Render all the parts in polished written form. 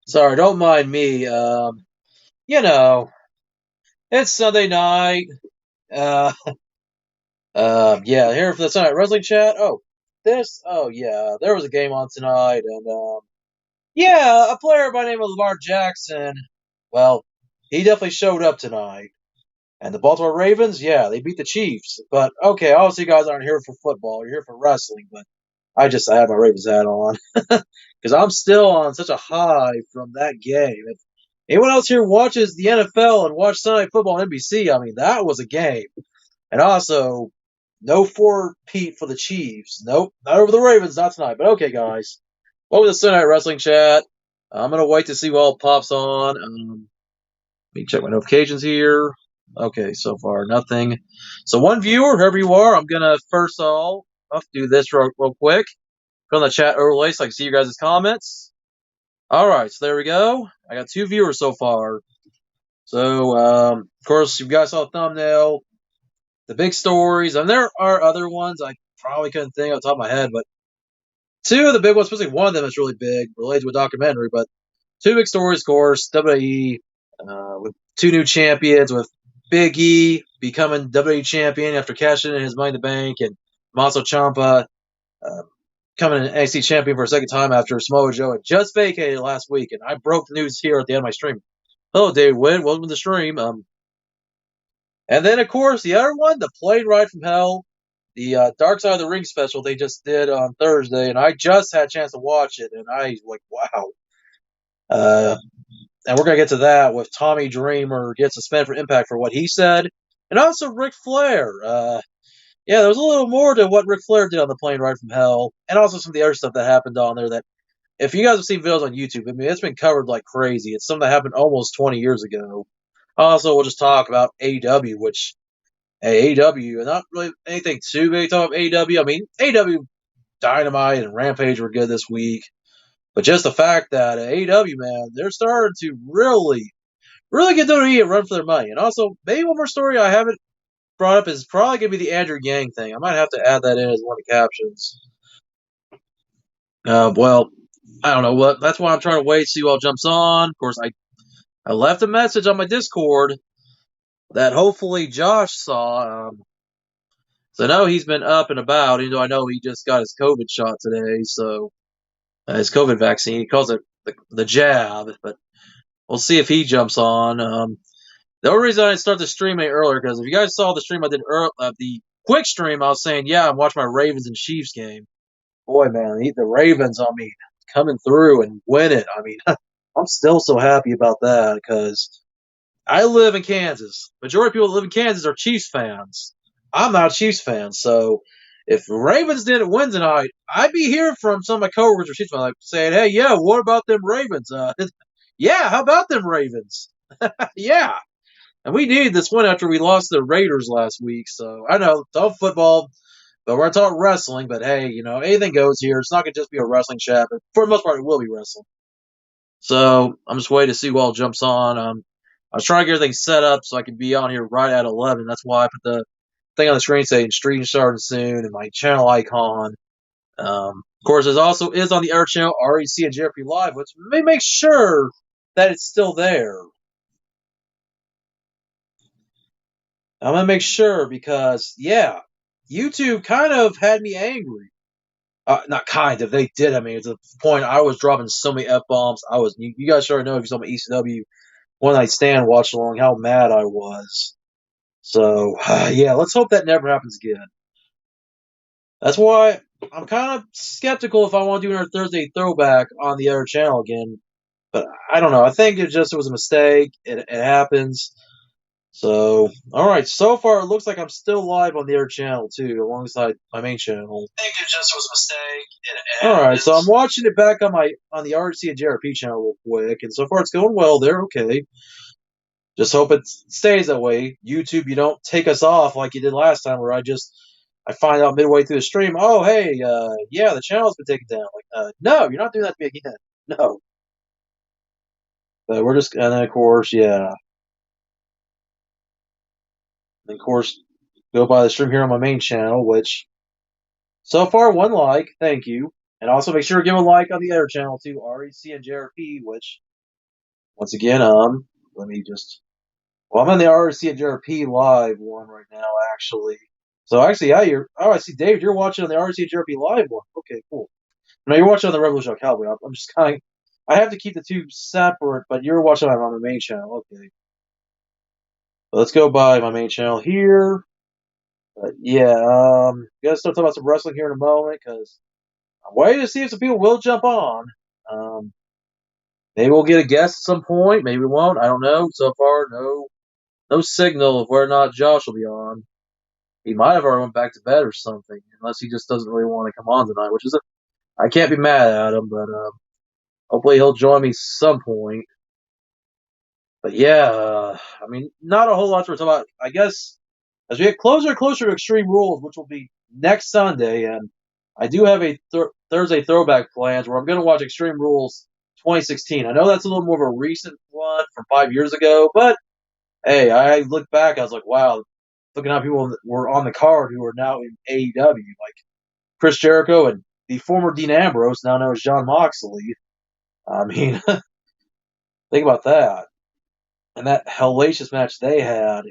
Sorry, don't mind me. You know, it's Sunday night. Uh, yeah, here for the Sunday Wrestling Chat. Yeah, there was a game on tonight, and yeah, a player by the name of Lamar Jackson. Well, he definitely showed up tonight. And the Baltimore Ravens, yeah, they beat the Chiefs. But okay, obviously, you guys aren't here for football; you're here for wrestling. But I had my Ravens hat on because I'm still on such a high from that game. If anyone else here watches the NFL and watch Sunday Night Football on NBC, I mean that was a game. And also, no four-peat for the Chiefs. Nope, not over the Ravens, not tonight. But okay, guys, welcome to Sunday Night Wrestling Chat. I'm gonna wait to see what all pops on. Let me check my notifications here. Okay, so far nothing. So one viewer, whoever you are, I'm gonna first of all, I'll do this real quick. Go on the chat overlay so I can see your guys' comments. All right, so there we go. I got two viewers so far. So, of course, you guys saw the thumbnail, the big stories, and there are other ones I probably couldn't think off the top of my head, but two of the big ones, especially one of them is really big, related to a documentary, but two big stories, of course, WWE with two new champions, with Big E becoming WWE champion after cashing in his Money in the Bank, and Tommaso Ciampa uh, coming in NXT champion for a second time after Samoa Joe had just vacated last week, and I broke the news here at the end of my stream. Hello, David Wynn. Welcome to the stream. And then of course the other one, the plane ride from hell, the Dark Side of the Ring special they just did on Thursday, and I just had a chance to watch it, and I was like, wow. Uh, and we're gonna get to that with Tommy Dreamer gets suspended for Impact for what he said, and also Ric Flair. Yeah, there was a little more to what Ric Flair did on the plane ride from hell, and also some of the other stuff that happened on there that if you guys have seen videos on YouTube, I mean, it's been covered like crazy. It's something that happened almost 20 years ago. Also, we'll just talk about AEW, which, hey, AEW, not really anything too big to talk about AEW. I mean, AEW Dynamite and Rampage were good this week, but just the fact that AEW, man, they're starting to really get WWE a run for their money. And also, maybe one more story I haven't brought up is probably going to be the Andrew Yang thing. I might have to add that in as one of the captions. Well, I don't know what. That's why I'm trying to wait, see who all jumps on. Of course, I left a message on my Discord that hopefully Josh saw. So I know he's been up and about, even though I know he just got his COVID shot today. So his COVID vaccine, he calls it the jab, but we'll see if he jumps on. The only reason I didn't start the stream any earlier because if you guys saw the stream I did the quick stream, I was saying, yeah, I'm watching my Ravens and Chiefs game. Boy, man, the Ravens, I mean, coming through and winning. I mean, I'm still so happy about that because I live in Kansas. Majority of people that live in Kansas are Chiefs fans. I'm not a Chiefs fan, so if Ravens didn't win tonight, I'd be hearing from some of my coworkers or Chiefs fans like saying, "Hey, yeah, what about them Ravens? Yeah, how about them Ravens? Yeah." And we needed this win after we lost the Raiders last week. So I know it's all football, but we're talking wrestling. But hey, anything goes here. It's not going to just be a wrestling chat, but for the most part, it will be wrestling. So I'm just waiting to see who all jumps on. I was trying to get everything set up so I could be on here right at 11. That's why I put the thing on the screen saying stream starting soon and my channel icon. Of course, it also is on the other channel, REC and JRP Live, which may make sure that it's still there. I'm going to make sure because, yeah, YouTube kind of had me angry. Not kind of, they did. I mean, to the point I was dropping so many F bombs. You guys sure know if you saw my ECW one night stand watch along how mad I was. So, yeah, let's hope that never happens again. That's why I'm kind of skeptical if I want to do another Thursday throwback on the other channel again. But I don't know. I think it was a mistake. It happens. So, all right. So far, it looks like I'm still live on the other channel too, alongside my main channel. I think it just was a mistake. All right. So I'm watching it back on the RC and JRP channel real quick, and so far it's going well. They're okay. Just hope it stays that way. YouTube, you don't take us off like you did last time, where I find out midway through the stream, oh hey, yeah, the channel's been taken down. Like, no, you're not doing that to me again. No. But we're just, and then of course, yeah. And of course, go by the stream here on my main channel, which so far one like, thank you. And also make sure to give a like on the other channel too, REC and JRP, which once again, let me just. Well, I'm on the RCHRP live one right now, actually. So actually, yeah, you're. Oh, I see, Dave. You're watching on the RCHRP live one. Okay, cool. No, you're watching on the Revolution Cowboy. I'm just kind of. I have to keep the two separate, but you're watching on the main channel. Okay. Let's go by my main channel here. Yeah, gonna start talking about some wrestling here in a moment because I'm waiting to see if some people will jump on. Um, maybe we'll get a guest at some point. Maybe we won't. I don't know. So far, no signal of whether or not Josh will be on. He might have already went back to bed or something, unless he just doesn't really want to come on tonight. I can't be mad at him, but hopefully he'll join me some point. But yeah, I mean, not a whole lot to talk about. I guess as we get closer and closer to Extreme Rules, which will be next Sunday, and I do have a Thursday throwback plans where I'm going to watch Extreme Rules 2016. I know that's a little more of a recent one from 5 years ago, but hey, I look back, I was like, wow, looking at people that were on the card who are now in AEW, like Chris Jericho and the former Dean Ambrose, now known as John Moxley. I mean, think about that. And that hellacious match they had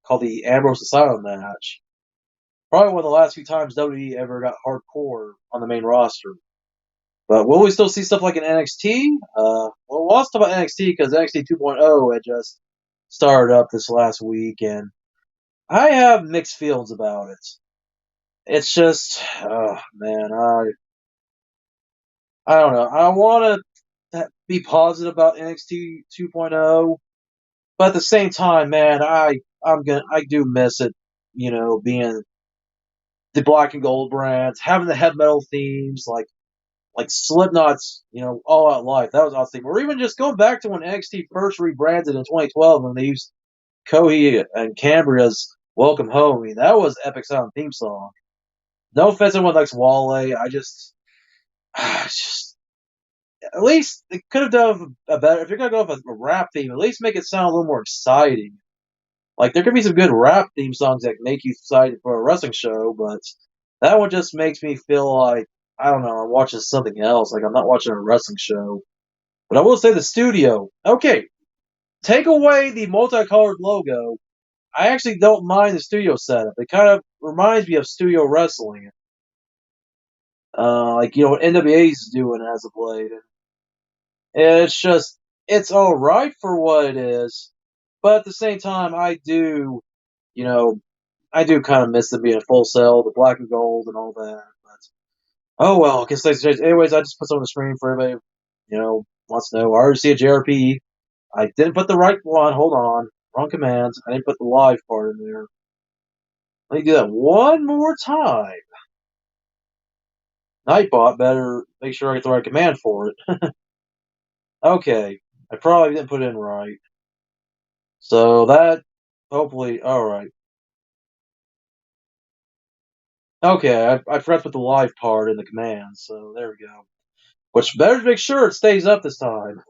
called the Ambrose Asylum match. Probably one of the last few times WWE ever got hardcore on the main roster. But will we still see stuff like in NXT? Well, we'll also talk about NXT because NXT 2.0 had just started up this last week, and I have mixed feelings about it. It's just, oh man, I don't know. I want to be positive about NXT 2.0, but at the same time, man, I do miss it. You know, being the black and gold brands, having the heavy metal themes like Slipknot's, All Out Life. That was awesome. Or even just going back to when NXT first rebranded in 2012 when they used Kohi and Cambria's Welcome Home. I mean, that was epic sound theme song. No offense to anyone likes Wale. Just at least they could have done a better. If you're gonna go with a rap theme, at least make it sound a little more exciting. Like there could be some good rap theme songs that make you excited for a wrestling show, but that one just makes me feel like I don't know, I'm watching something else. Like I'm not watching a wrestling show. But I will say the studio. Okay, take away the multicolored logo. I actually don't mind the studio setup. It kind of reminds me of studio wrestling, like what NWA is doing as of late. It's just it's all right for what it is, but at the same time, you know, I do kind of miss them being full sell, the black and gold, and all that. But oh well, I guess anyways. I just put some on the screen for everybody. Wants to know. I already see a JRP. I didn't put the right one. Hold on, wrong commands. I didn't put the live part in there. Let me do that one more time. Nightbot better make sure I get the right command for it. Okay, I probably didn't put it in right. So that hopefully all right. Okay, I forgot to put the live part in the command, so there we go. Which better make sure it stays up this time.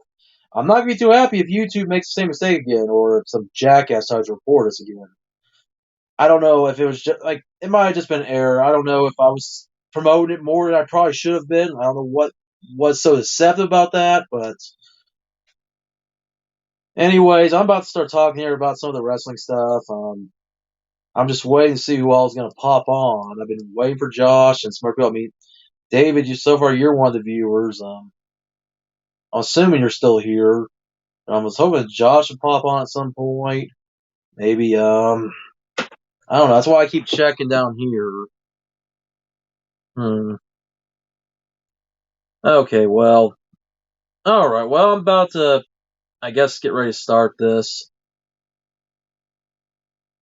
I'm not gonna be too happy if YouTube makes the same mistake again, or if some jackass tries to report us again. I don't know if it was just like it might have just been error. I don't know if I was promoting it more than I probably should have been. I don't know what was so deceptive about that, but anyways, I'm about to start talking here about some of the wrestling stuff. I'm just waiting to see who all is gonna pop on. I've been waiting for Josh and smart people. I mean, David, you so far you're one of the viewers. I'm assuming you're still here. I was hoping Josh would pop on at some point. Maybe I don't know. That's why I keep checking down here. Hmm. Okay, well, all right. Well, I'm about to, I guess, get ready to start this.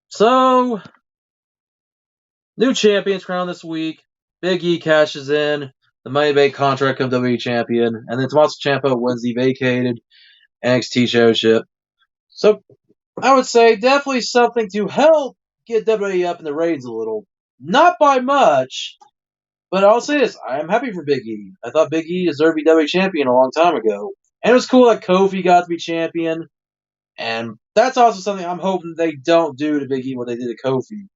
So, new champions crowned this week. Big E cashes in the Money Bank contract of WWE champion, and then Tommaso Ciampa wins the vacated NXT championship. So, I would say definitely something to help get WWE up in the ratings a little. Not by much, but I'll say this: I am happy for Big E. I thought Big E deserved to be WWE champion a long time ago, and it was cool that Kofi got to be champion. And that's also something I'm hoping they don't do to Big E what they did to Kofi.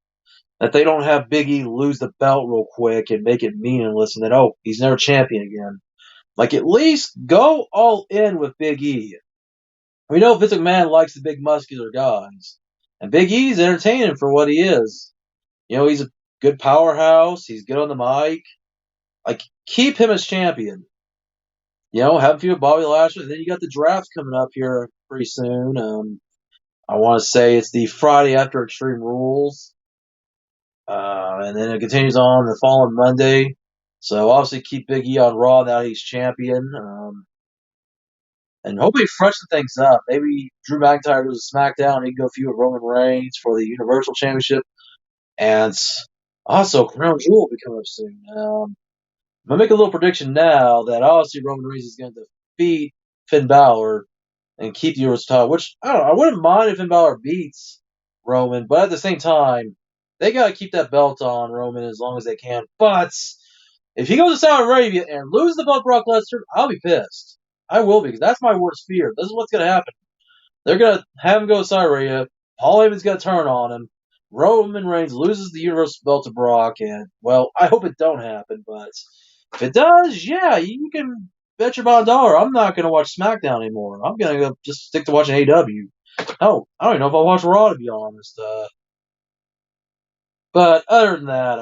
That they don't have Big E lose the belt real quick and make it meaningless, and then he's never champion again. Like at least go all in with Big E. We know Vince McMahon likes the big muscular guys, and Big E's entertaining for what he is. He's a good powerhouse. He's good on the mic. Like, keep him as champion. Have him feud with Bobby Lashley. And then you got the draft coming up here pretty soon. I want to say it's the Friday after Extreme Rules. And then it continues on the following Monday. So obviously keep Big E on Raw now he's champion. And hopefully freshen things up. Maybe Drew McIntyre goes to SmackDown and he can go feud with Roman Reigns for the Universal Championship. And also Crown Jewel will be coming up soon. I'm going to make a little prediction now that obviously Roman Reigns is going to defeat Finn Balor and keep the Universal title, which I wouldn't mind if Finn Balor beats Roman, but at the same time, they got to keep that belt on Roman as long as they can. But if he goes to Saudi Arabia and loses the belt to Brock Lesnar, I'll be pissed. I will be, because that's my worst fear. This is what's going to happen. They're going to have him go to Saudi Arabia. Paul Heyman's going to turn on him. Roman Reigns loses the Universal belt to Brock, and, well, I hope it don't happen, but if it does, yeah, you can bet your bottom dollar I'm not going to watch SmackDown anymore. I'm going to go just stick to watching AEW. Oh, I don't even know if I'll watch Raw, to be honest. But other than that,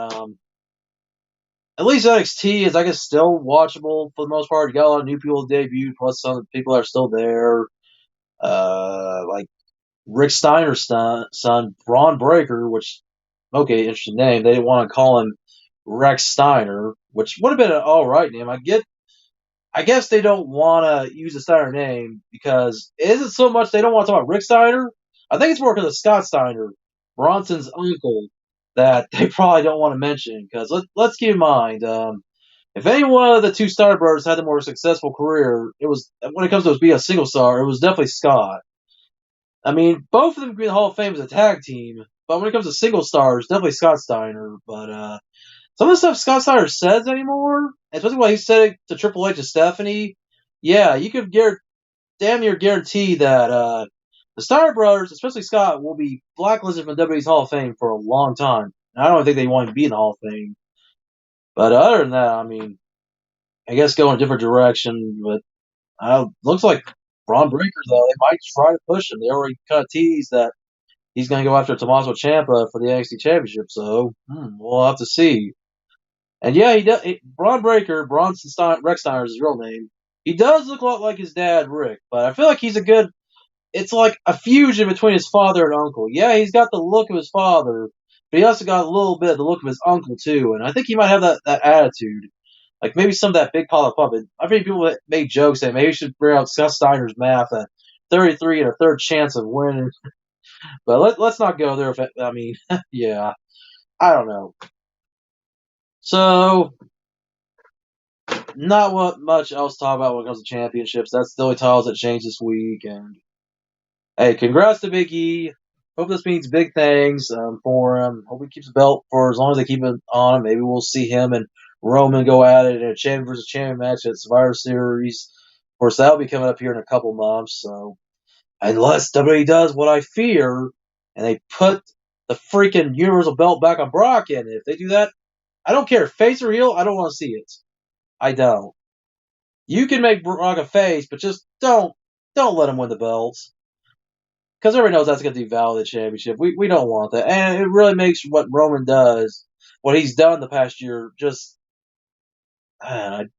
at least NXT is, I guess, still watchable for the most part. You got a lot of new people debut, plus some people are still there. Like Rick Steiner's son, Braun Breaker, which, okay, interesting name. They didn't want to call him Rex Steiner, which would have been an alright name. I guess they don't want to use the Steiner name because it isn't so much they don't want to talk about Rick Steiner. I think it's more because of Scott Steiner, Bronson's uncle, that they probably don't want to mention. Because let's keep in mind, if any one of the two Steiner brothers had a more successful career, it was when it comes to being a single star, it was definitely Scott. I mean, both of them could be in the Hall of Fame as a tag team, but when it comes to single stars, definitely Scott Steiner. But some of the stuff Scott Steiner says anymore, especially when he said it to Triple H and Stephanie, yeah, you could damn near guarantee that the Steiner brothers, especially Scott, will be blacklisted from WWE's Hall of Fame for a long time. And I don't think they want to be in the Hall of Fame. But other than that, I mean, I guess go in a different direction. But looks like Braun Breaker, though, they might try to push him. They already kind of teased that he's going to go after Tommaso Ciampa for the NXT Championship. So we'll have to see. And yeah, he does. Braun Breaker, Rex Steiner is his real name. He does look a lot like his dad, Rick, but I feel like he's a good. It's like a fusion between his father and uncle. Yeah, he's got the look of his father, but he also got a little bit of the look of his uncle too. And I think he might have that attitude, like maybe some of that big pile of puppet. I've heard people that make jokes that maybe you should bring out Scott Steiner's math at 33 and a third chance of winning. But let's not go there. I mean, yeah, I don't know. So not what much else to talk about when it comes to championships. That's the only titles that changed this week. And hey, congrats to Big E. Hope this means big things for him. Hope he keeps the belt for as long as they keep it on him. Maybe we'll see him and Roman go at it in a champion versus champion match at Survivor Series. Of course, that'll be coming up here in a couple months. So unless WWE does what I fear and they put the freaking Universal belt back on Brock, and if they do that, I don't care, face or heel, I don't want to see it. I don't. You can make Brock a face, but just don't let him win the belts. Because everybody knows that's going to devalue the championship. We don't want that. And it really makes what Roman does, what he's done the past year, just. Man,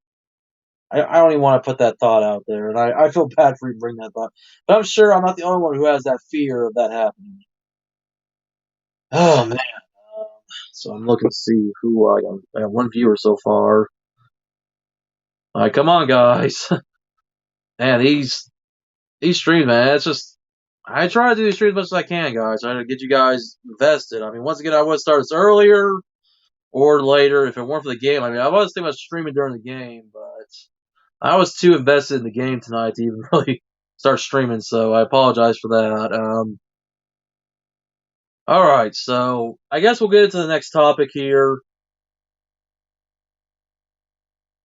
I don't even want to put that thought out there. And I feel bad for even bringing that thought. But I'm sure I'm not the only one who has that fear of that happening. Oh, man. So I'm looking to see who I got. I got one viewer so far. All right, come on, guys. Man, these streams, man, it's just. I try to do these streams as much as I can, guys. Trying to get you guys invested. I mean, once again, I would start this earlier or later if it weren't for the game. I mean, I was thinking about streaming during the game, but I was too invested in the game tonight to even really start streaming, so I apologize for that. All right, so I guess we'll get into the next topic here.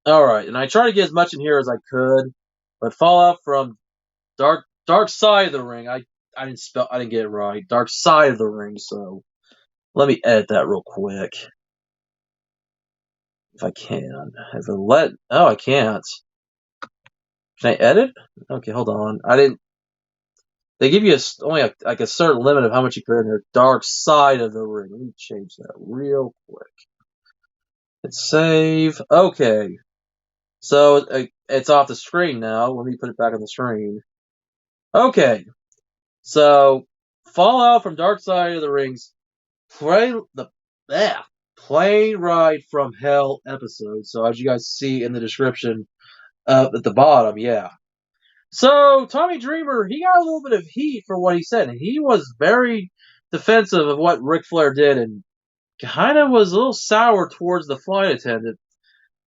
All right, and I tried to get as much in here as I could, but Fallout from Dark Side of the Ring. I didn't get it right. Dark Side of the Ring. So let me edit that real quick if I can. Oh, I can't. Can I edit? Okay, hold on. I didn't. They give you only a certain limit of how much you put in their dark side of the ring. Let me change that real quick. Hit save. Okay. So it's off the screen now. Let me put it back on the screen. Okay. So Fallout from Dark Side of the Rings. Yeah, Plane Ride from Hell episode. So as you guys see in the description at the bottom, yeah. So Tommy Dreamer, he got a little bit of heat for what he said. He was very defensive of what Ric Flair did, and kind of was a little sour towards the flight attendant,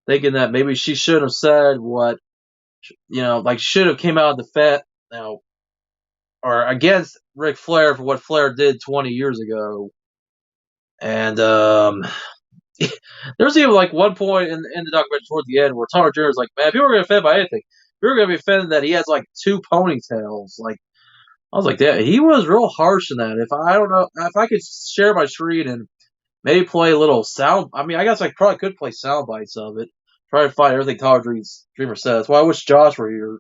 thinking that maybe she should have said what like should have came out of the Fed, or against Ric Flair for what Flair did 20 years ago. And there's even like one point in the documentary toward the end where Tommy Dreamer's like, man, if you were gonna offend by anything, you were gonna be offended that he has like 2 ponytails. Like, I was like, yeah, he was real harsh in that. If I don't know, if I could share my screen and maybe play a little sound, I mean, I guess I probably could play sound bites of it. Try to find everything Tommy Dreamer says. Well, I wish Josh were here.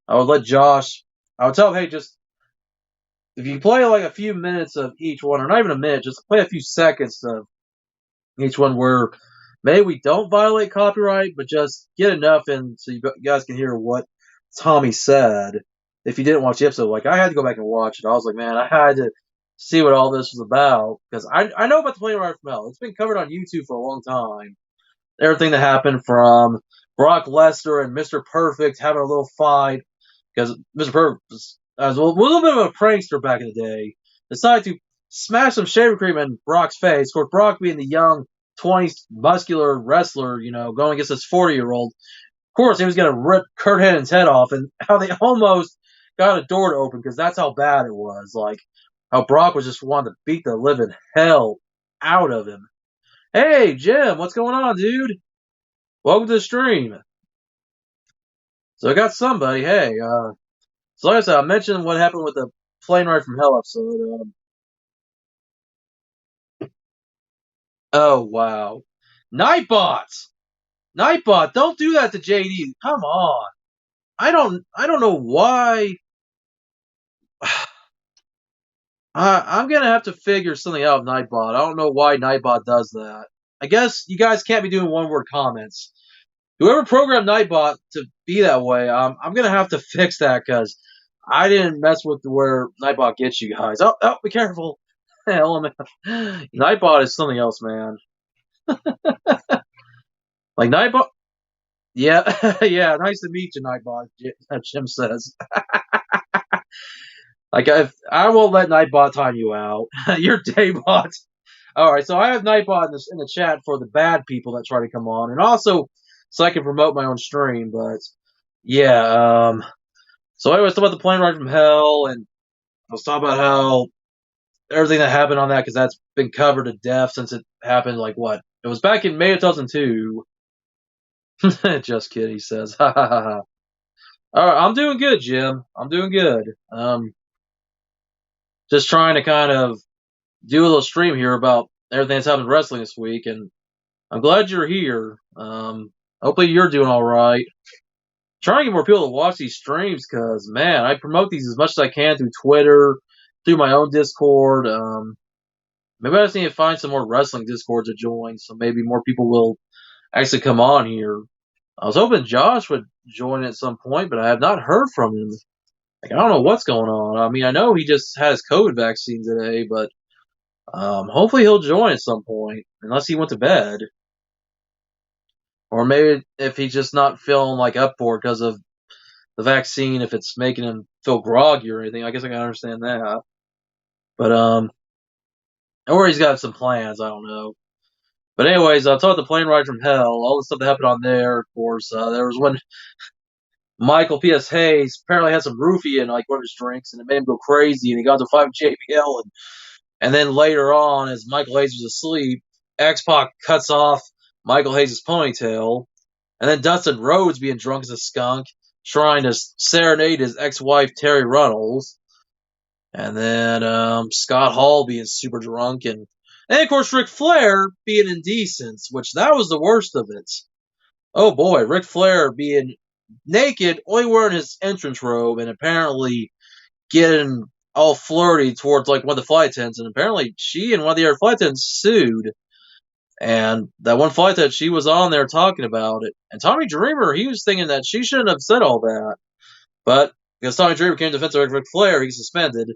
I would let Josh. I would tell him, hey, just if you play like a few minutes of each one, or not even a minute, just play a few seconds of each one where maybe we don't violate copyright, but just get enough in so you guys can hear what Tommy said. If you didn't watch the episode, like I had to go back and watch it. I was like, man, I had to see what all this was about because I know about the plane ride from hell. It's been covered on YouTube for a long time. Everything that happened from Brock Lesnar and Mr. Perfect having a little fight because Mr. Perfect was a little bit of a prankster back in the day. Decided to smash some shaving cream in Brock's face. Of course, Brock being the young 20s muscular wrestler, going against this 40-year-old. Of course, he was going to rip Kurt Hennig's head off, and how they almost got a door to open because that's how bad it was. Like, how Brock was just wanting to beat the living hell out of him. Hey, Jim, what's going on, dude? Welcome to the stream. So I got somebody. Hey, so like I said, I mentioned what happened with the plane ride from hell episode. Oh wow, Nightbot, Nightbot, don't do that to JD. Come on, I don't know why. I'm gonna have to figure something out with Nightbot. I don't know why Nightbot does that. I guess you guys can't be doing one-word comments. Whoever programmed Nightbot to be that way, I'm gonna have to fix that because I didn't mess with where Nightbot gets you guys. Oh, be careful. Hell, Nightbot is something else, man. Like Nightbot, yeah, yeah. Nice to meet you, Nightbot. Jim says. Like I won't let Nightbot time you out. You're Daybot. All right, so I have Nightbot in the chat for the bad people that try to come on, and also so I can promote my own stream. But yeah, so I was talking about the plane ride from hell, and I was talking about how everything that happened on that because that's been covered to death since it happened. Like what? It was back in May of 2002. Just kidding, he says. Ha ha ha ha. All right, I'm doing good, Jim. I'm doing good. Just trying to kind of do a little stream here about everything that's happened in wrestling this week, and I'm glad you're here. Hopefully you're doing all right. Trying to get more people to watch these streams because, man, I promote these as much as I can through Twitter, through my own Discord. Maybe I just need to find some more wrestling Discords to join, so maybe more people will actually come on here. I was hoping Josh would join at some point, but I have not heard from him. Like, I don't know what's going on. I mean, I know he just had his COVID vaccine today, but hopefully he'll join at some point, unless he went to bed. Or maybe if he's just not feeling like up for it because of the vaccine, if it's making him feel groggy or anything, I guess I can understand that. But or he's got some plans, I don't know. But anyways, I'll talk about the plane ride from hell, all the stuff that happened on there. Of course, there was when Michael P.S. Hayes apparently had some roofie in like one of his drinks, and it made him go crazy, and he got to fight with JBL, and then later on, as Michael Hayes was asleep, X-Pac cuts off Michael Hayes' ponytail, and then Dustin Rhodes being drunk as a skunk, trying to serenade his ex-wife Terry Runnels, and then Scott Hall being super drunk, and of course Ric Flair being indecent, which that was the worst of it. Oh boy, Ric Flair being naked, only wearing his entrance robe, and apparently getting all flirty towards like one of the flight attendants, and apparently she and one of the other flight attendants sued. And that one flight attendant, she was on there talking about it. And Tommy Dreamer, he was thinking that she shouldn't have said all that, but because Tommy Dreamer became defensive of Ric Flair, he's suspended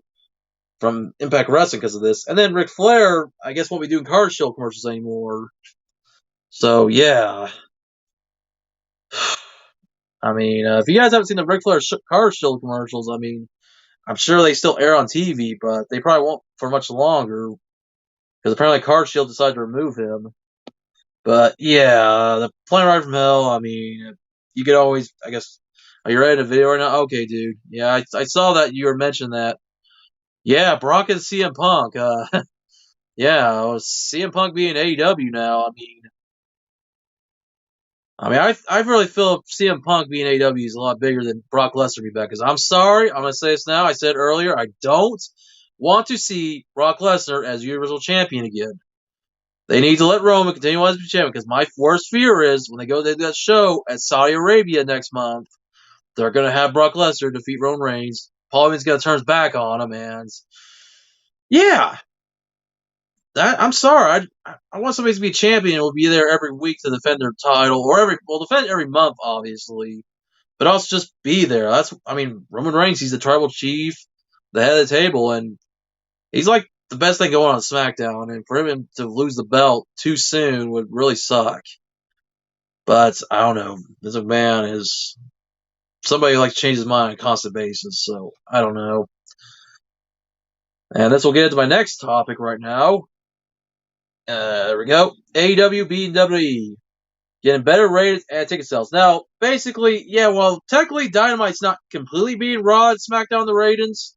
from Impact Wrestling because of this. And then Ric Flair, I guess, won't be doing Card Shield commercials anymore. So yeah, I mean, if you guys haven't seen the Ric Flair Card Shield commercials, I mean, I'm sure they still air on TV, but they probably won't for much longer because apparently Card Shield decided to remove him. But yeah, the plane ride from hell. I mean, you could always, I guess. Are you ready to video right now? Okay, dude. Yeah, I saw that you were mentioning that. Yeah, Brock and CM Punk. Yeah, CM Punk being AEW now. I really feel CM Punk being AEW is a lot bigger than Brock Lesnar be back. Because I'm sorry, I'm gonna say this now. I said earlier, I don't want to see Brock Lesnar as Universal Champion again. They need to let Roman continue as champion because my worst fear is when they go to that show at Saudi Arabia next month, they're going to have Brock Lesnar defeat Roman Reigns. Paul Heyman's going to turn his back on him, and yeah, I'm sorry. I want somebody to be champion and will be there every week to defend their title, or defend every month, obviously, but also just be there. Roman Reigns, he's the tribal chief, the head of the table, and he's like the best thing going on SmackDown, and for him to lose the belt too soon would really suck. But I don't know. This McMahon is somebody who likes to change his mind on a constant basis, so I don't know. And this will get into my next topic right now. There we go. AEW beating WWE. Getting better ratings and ticket sales. Now, basically, yeah, well, technically Dynamite's not completely beating Raw and SmackDown the ratings.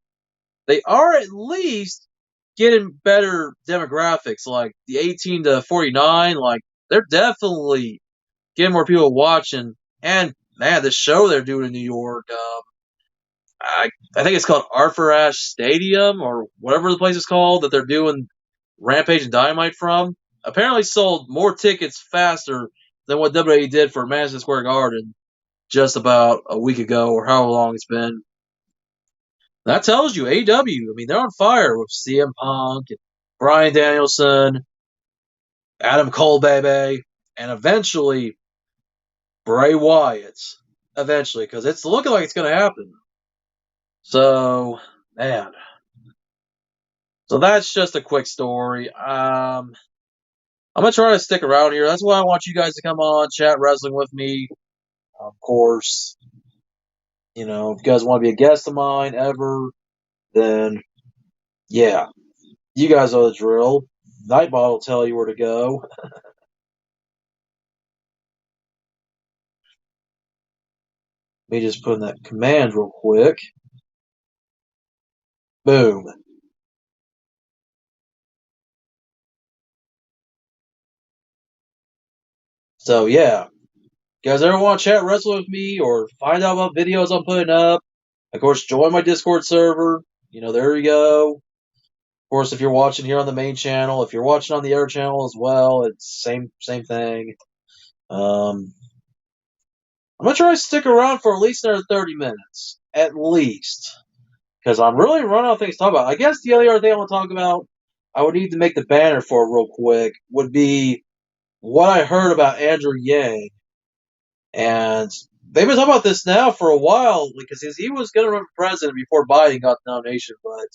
They are at least getting better demographics, like the 18 to 49. Like, they're definitely getting more people watching. And, man, the show they're doing in New York, I think it's called Arthur Ashe Stadium or whatever the place is called that they're doing Rampage and Dynamite from. Apparently sold more tickets faster than what WWE did for Madison Square Garden just about a week ago or however long it's been. That tells you AEW. I mean, they're on fire with CM Punk and Bryan Danielson, Adam Cole, baby, and eventually Bray Wyatt. Eventually, because it's looking like it's going to happen. So, man. So that's just a quick story. I'm gonna try to stick around here. That's why I want you guys to come on, chat wrestling with me. Of course, if you guys want to be a guest of mine ever, then yeah, you guys know the drill. Nightbot will tell you where to go. Let me just put in that command real quick. Boom. So yeah, you guys ever want to chat wrestle with me or find out about videos I'm putting up? Of course, join my Discord server. There you go. Of course, if you're watching here on the main channel, if you're watching on the other channel as well, it's same thing. I'm gonna try to stick around for at least another 30 minutes, at least, because I'm really running out of things to talk about. I guess the other thing I want to talk about, I would need to make the banner for real quick, would be what I heard about Andrew Yang, and they've been talking about this now for a while because he was gonna run for president before Biden got the nomination, but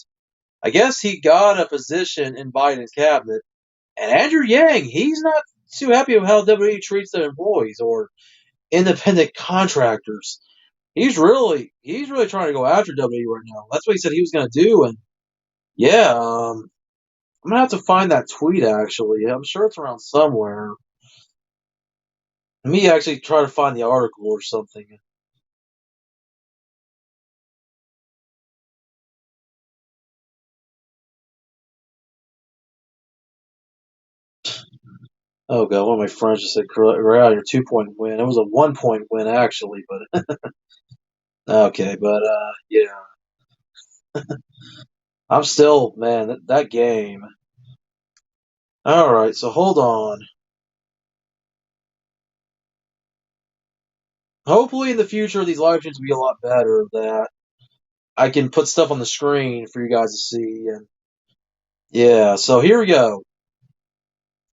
I guess he got a position in Biden's cabinet. And Andrew Yang, he's not too happy with how WWE treats their employees or independent contractors. He's really trying to go after WWE right now. That's what he said he was going to do. And yeah, I'm gonna have to find that tweet actually. I'm sure it's around somewhere. Let me actually try to find the article or something. Oh god, one of my friends just said, "Right out your 2 point win." It was a 1 point win actually, but okay. But yeah, I'm still man that game. All right, so hold on. Hopefully, in the future, these live streams will be a lot better. That I can put stuff on the screen for you guys to see. And yeah, so here we go.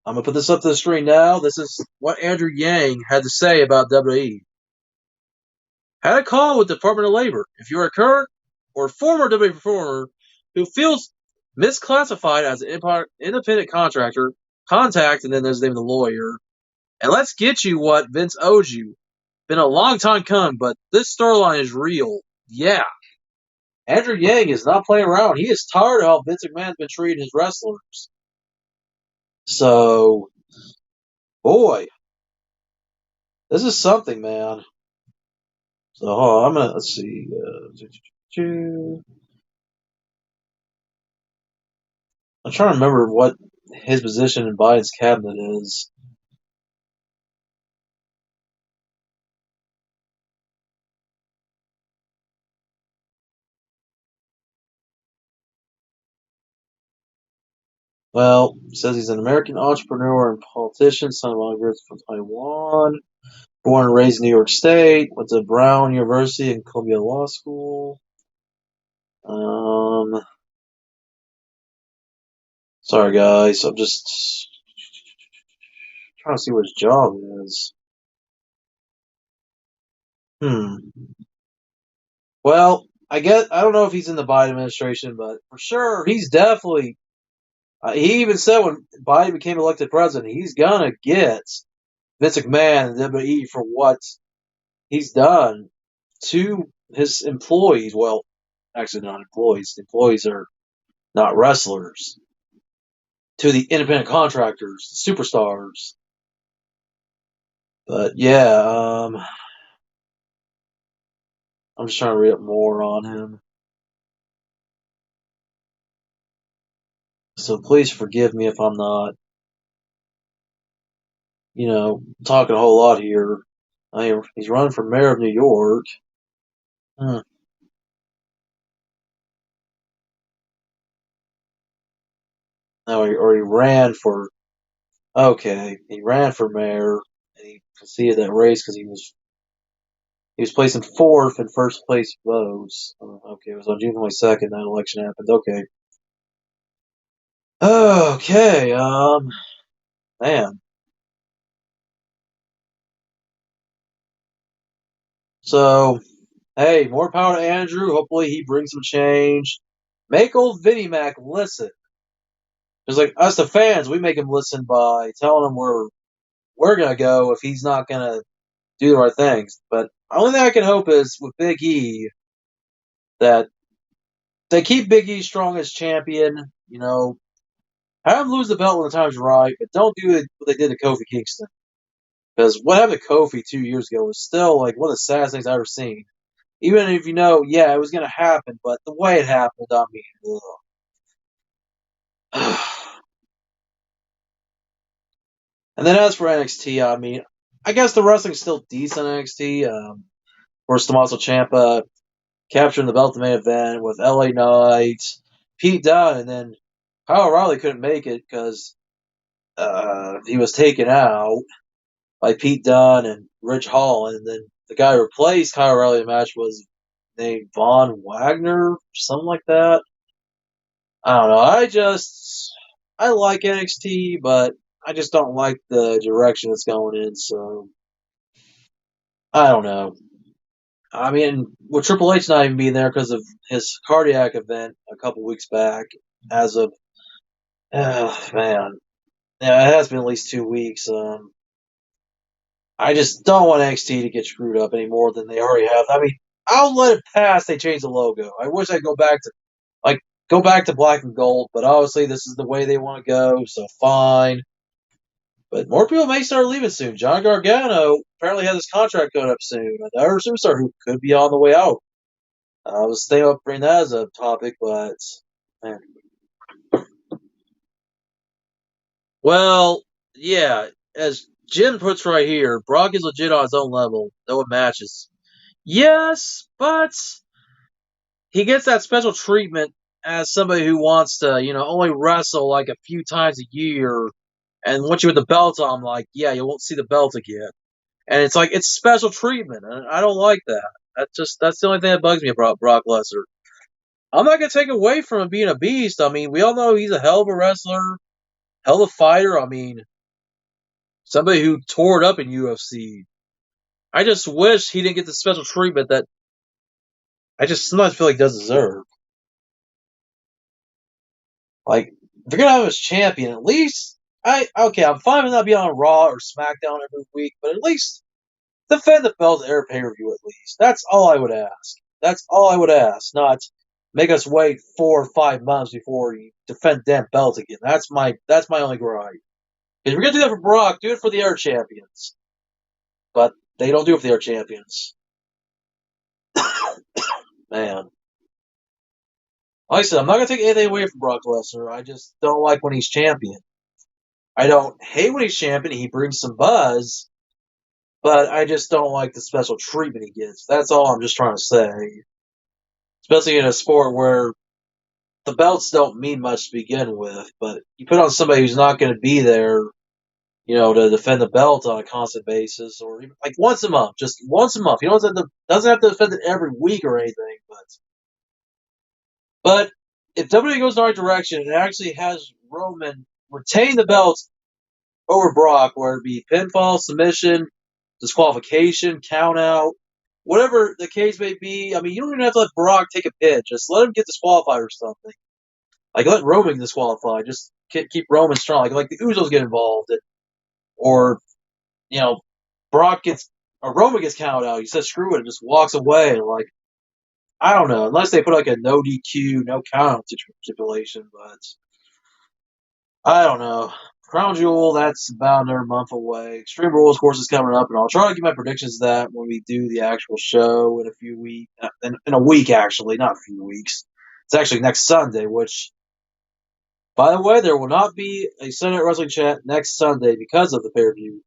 I'm gonna put this up to the screen now. This is what Andrew Yang had to say about WWE. Had a call with the Department of Labor. If you're a current or former WWE performer who feels misclassified as an independent contractor, contact, and then there's the name of the lawyer, and let's get you what Vince owes you. Been a long time coming, but this storyline is real. Yeah. Andrew Yang is not playing around. He is tired of how Vince McMahon's been treating his wrestlers. So, boy, this is something, man. So, I'm gonna let's see. I'm trying to remember what his position in Biden's cabinet is. Well, it says he's an American entrepreneur and politician, son of immigrants from Taiwan, born and raised in New York State, went to Brown University and Columbia Law School. Sorry guys, I'm just trying to see what his job is. Well, I don't know if he's in the Biden administration, but for sure he's definitely. He even said when Biden became elected president, he's gonna get Vince McMahon and WWE for what he's done to his employees. Well, actually, not employees. The employees are not wrestlers. To the independent contractors, the superstars. But yeah, I'm just trying to read up more on him. So please forgive me if I'm not, talking a whole lot here. He's running for mayor of New York. Hmm. No, or he ran for. Okay, he ran for mayor, and he conceded that race because he was placing fourth in first place votes. Okay, it was on June 22nd that election happened. Okay. Okay. Man. So, hey, more power to Andrew. Hopefully, he brings some change. Make old Vinnie Mac listen. Just like us, the fans, we make him listen by telling him where we're gonna go if he's not gonna do the right things. But the only thing I can hope is with Big E that they keep Big E strong as champion. Have him lose the belt when the time's right, but don't do it what they did to Kofi Kingston. Because what happened to Kofi 2 years ago was still like one of the saddest things I've ever seen. Even if yeah, it was going to happen, but the way it happened, I mean, ugh. And then as for NXT, I mean, I guess the wrestling's still decent in NXT. Of course, Tommaso Ciampa capturing the belt in the main event with LA Knight, Pete Dunne, and then Kyle O'Reilly couldn't make it because he was taken out by Pete Dunne and Ridge Holland. And then the guy who replaced Kyle O'Reilly in the match was named Von Wagner, something like that. I don't know. I like NXT, but I just don't like the direction it's going in. So I don't know. I mean, with Triple H not even being there because of his cardiac event a couple weeks back, as of man, yeah, it has been at least 2 weeks. I just don't want NXT to get screwed up any more than they already have. I mean, I'll let it pass. They changed the logo. I wish I'd go back to black and gold, but obviously this is the way they want to go, so fine. But more people may start leaving soon. John Gargano apparently has his contract going up soon. Another superstar who could be on the way out. I was thinking about bringing that as a topic, but man. Well, yeah, as Jim puts right here, Brock is legit on his own level, though it matches. Yes, but he gets that special treatment as somebody who wants to, only wrestle like a few times a year. And once you put the belt on, like, yeah, you won't see the belt again. And it's like, it's special treatment. And I don't like that. That's the only thing that bugs me about Brock Lesnar. I'm not gonna take away from him being a beast. I mean, we all know he's a hell of a wrestler, hell of a fighter. I mean, somebody who tore it up in UFC. I just wish he didn't get the special treatment that I just sometimes feel like he does deserve. Like, if you're gonna have him as champion, at least I'm fine with not being on Raw or SmackDown every week, but at least defend the belt every pay per view at least. That's all I would ask. That's all I would ask. Not make us wait 4 or 5 months before you defend damn belt again. That's my only gripe. If you're gonna do that for Brock, do it for the Air Champions. But they don't do it for the Air Champions. Man. Like I said, I'm not gonna take anything away from Brock Lesnar. I just don't like when he's champion. I don't hate when he's champion. He brings some buzz, but I just don't like the special treatment he gets. That's all I'm just trying to say. Especially in a sport where the belts don't mean much to begin with, but you put on somebody who's not going to be there, to defend the belt on a constant basis, or even like once a month, just once a month. He doesn't have to defend it every week or anything, but if WWE goes in the right direction and actually has Roman retain the belts over Brock, where it be pinfall, submission, disqualification, count out, whatever the case may be. I mean, you don't even have to let Brock take a pin. Just let him get disqualified or something. Like, let Roman disqualify. Just keep Roman strong. Like the Usos get involved. Or, you know, Brock gets, or Roman gets counted out. He says screw it and just walks away. Like, I don't know. Unless they put like a no DQ, no count out stipulation. But I don't know. Crown Jewel, that's about another month away. Extreme Rules, of course, is coming up, and I'll try to give my predictions of that when we do the actual show in a few weeks. In a week, actually, not a few weeks. It's actually next Sunday, which, by the way, there will not be a Sunday Night Wrestling Chat next Sunday because of the pay per view.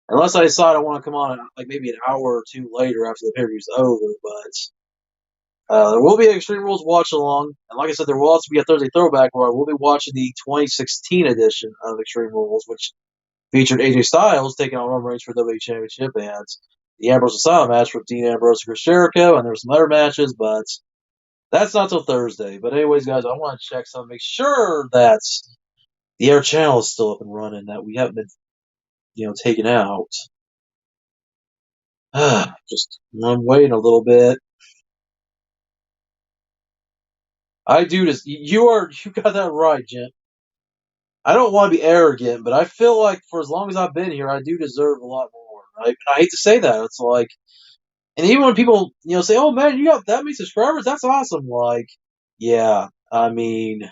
Unless I decide I want to come on like maybe an hour or two later after the pay per view's over, but there will be an Extreme Rules watch along, and like I said, there will also be a Thursday throwback where I will be watching the 2016 edition of Extreme Rules, which featured AJ Styles taking on Roman Reigns for WWE Championship and the Ambrose Asylum match with Dean Ambrose and Chris Jericho, and there were some other matches, but that's not till Thursday. But anyways, guys, I want to check some, make sure that the Air Channel is still up and running, that we haven't been, taken out. Just I'm waiting a little bit. I do this. You got that right, Jim. I don't want to be arrogant, but I feel like for as long as I've been here, I do deserve a lot more. I hate to say that. It's like, and even when people, say, "Oh man, you got that many subscribers, that's awesome." Like, yeah, I mean,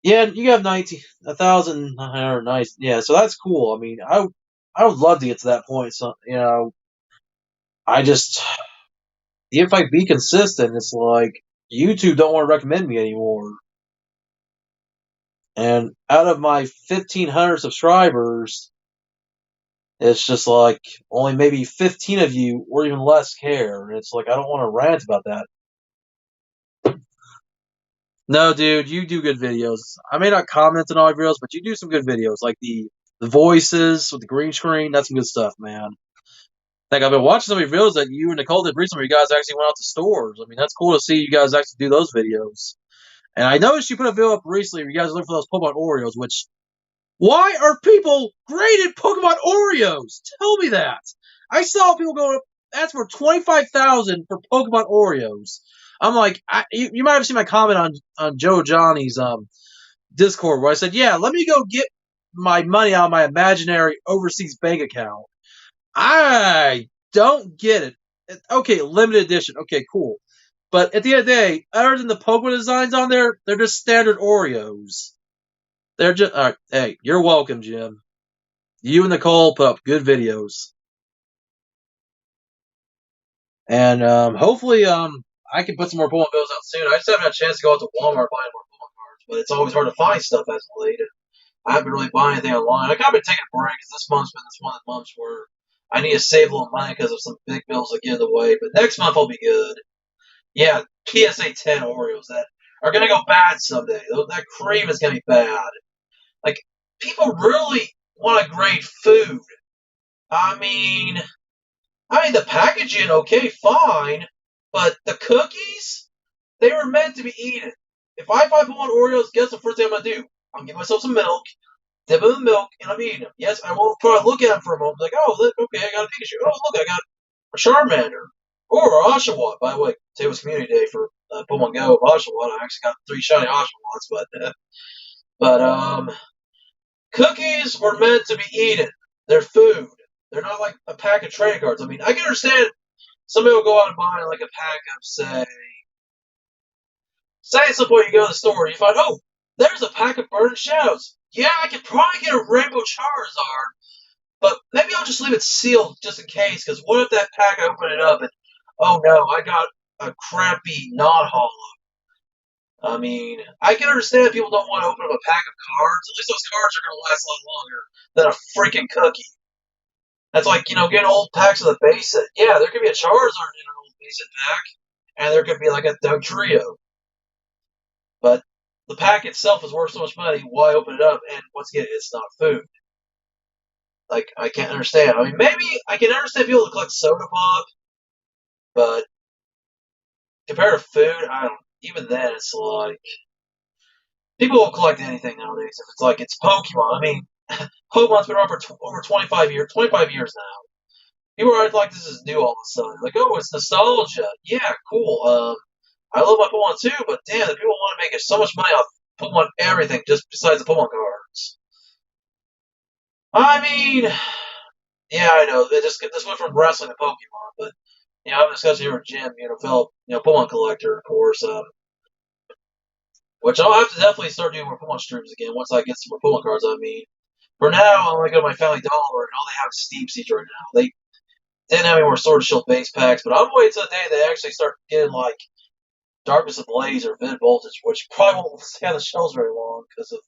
yeah, you have 1,000 nice, yeah, so that's cool. I mean, I would love to get to that point. So, I just, if I be consistent, it's like YouTube don't want to recommend me anymore. And out of my 1,500 subscribers, it's just like only maybe 15 of you or even less care. And it's like I don't want to rant about that. No, dude, you do good videos. I may not comment on all your videos, but you do some good videos, like the voices with the green screen. That's some good stuff, man. Like I've been watching some of your videos that you and Nicole did recently. Where you guys actually went out to stores. I mean, that's cool to see you guys actually do those videos. And I noticed you put a video up recently where you guys look for those Pokemon Oreos, which why are people graded Pokemon Oreos? Tell me that. I saw people go, that's for 25,000 for Pokemon Oreos. I'm like, you might have seen my comment on Joe Johnny's Discord where I said, yeah, let me go get my money out of my imaginary overseas bank account. I don't get it. Okay, limited edition. Okay, cool. But at the end of the day, other than the Pokemon designs on there, they're just standard Oreos. They're just all right. Hey, you're welcome, Jim. You and Nicole put up good videos, and hopefully, I can put some more Pokemon videos out soon. I just haven't had a chance to go out to Walmart buying more Pokemon cards, but it's always hard to find stuff as of late. I haven't been really buying anything online. I kind of been taking a break because this month's been one of the months where I need to save a little money because of some big bills that get in the way. But next month I'll be good. Yeah, PSA 10 Oreos that are gonna go bad someday. That cream is gonna be bad. Like people really want to grade food. I mean, the packaging, okay, fine, but the cookies? They were meant to be eaten. If I find Pokemon Oreos, guess the first thing I'm gonna do? I'm gonna give myself some milk, dip them in milk, and I'm eating them. Yes, I will probably look at them for a moment, like, oh, look, okay, I got a Pikachu. Oh, look, I got a Charmander. Or Oshawott. By the way, today was Community Day for Pokemon Go of Oshawott. I actually got 3 shiny Oshawotts, but cookies were meant to be eaten. They're food. They're not like a pack of trading cards. I mean, I can understand somebody will go out and buy like a pack of, say at some point you go to the store and you find, oh, there's a pack of Burning Shadows. Yeah, I could probably get a Rainbow Charizard, but maybe I'll just leave it sealed just in case, because what if that pack, I open it up and, oh no, I got a crappy non-hollow. I mean, I can understand people don't want to open up a pack of cards. At least those cards are going to last a lot longer than a freaking cookie. That's like, getting old packs of the base set. Yeah, there could be a Charizard in an old base set pack, and there could be like a Doug Trio. But the pack itself is worth so much money. Why open it up? And once again, it's not food. Like, I can't understand. I mean, maybe I can understand people that collect soda pop, but compared to food, I don't. Even then, it's like people will collect anything nowadays. If it's like it's Pokemon, I mean, Pokemon's been around for over 25 years. 25 years now. People are like this is new all of a sudden. Like, oh, it's nostalgia. Yeah, cool. I love my Pokemon too, but damn, the people want to make so much money off Pokemon everything just besides the Pokemon cards. I mean, yeah, I know. This went from wrestling to Pokemon, but I'm discussing here with Jim, fellow Pokemon collector, of course. Which I'll have to definitely start doing more Pokemon streams again once I get some more Pokemon cards. I mean, for now, I'm gonna go to my Family Dollar, and all they have is Steam Siege right now. They didn't have any more Sword and Shield base packs, but I'm waiting until the day they actually start getting like Darkness Ablaze or Vid Voltage, which probably won't stay on the shelves very long because of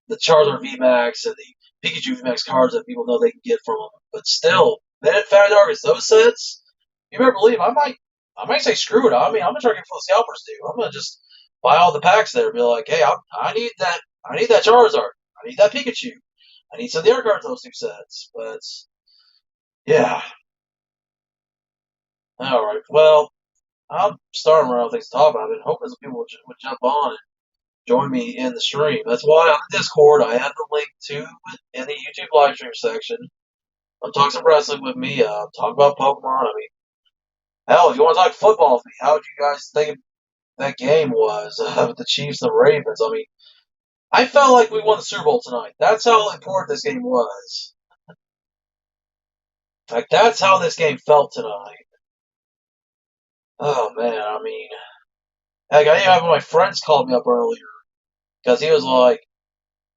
the Charizard VMAX and the Pikachu VMAX cards that people know they can get from them. But still, Vet Fat Darkness, those sets, you better believe I might say screw it. I mean, I'm gonna try to get full scalpers too. I'm gonna just buy all the packs there and be like, hey, I need that. I need that Charizard. I need that Pikachu. I need some of the other cards in those 2 sets. But yeah, all right. Well, I'm starting to run out of things to talk about. I've been hoping some people would jump on and join me in the stream. That's why on the Discord I have the link to it in the YouTube live stream section. I'm talking some wrestling with me. Talk about Pokemon. I mean, hell, if you want to talk football with me, how would you guys think that game was with the Chiefs and the Ravens? I mean, I felt like we won the Super Bowl tonight. That's how important this game was. Like, that's how this game felt tonight. Oh, man, I mean, heck, I even have one of my friends called me up earlier because he was like,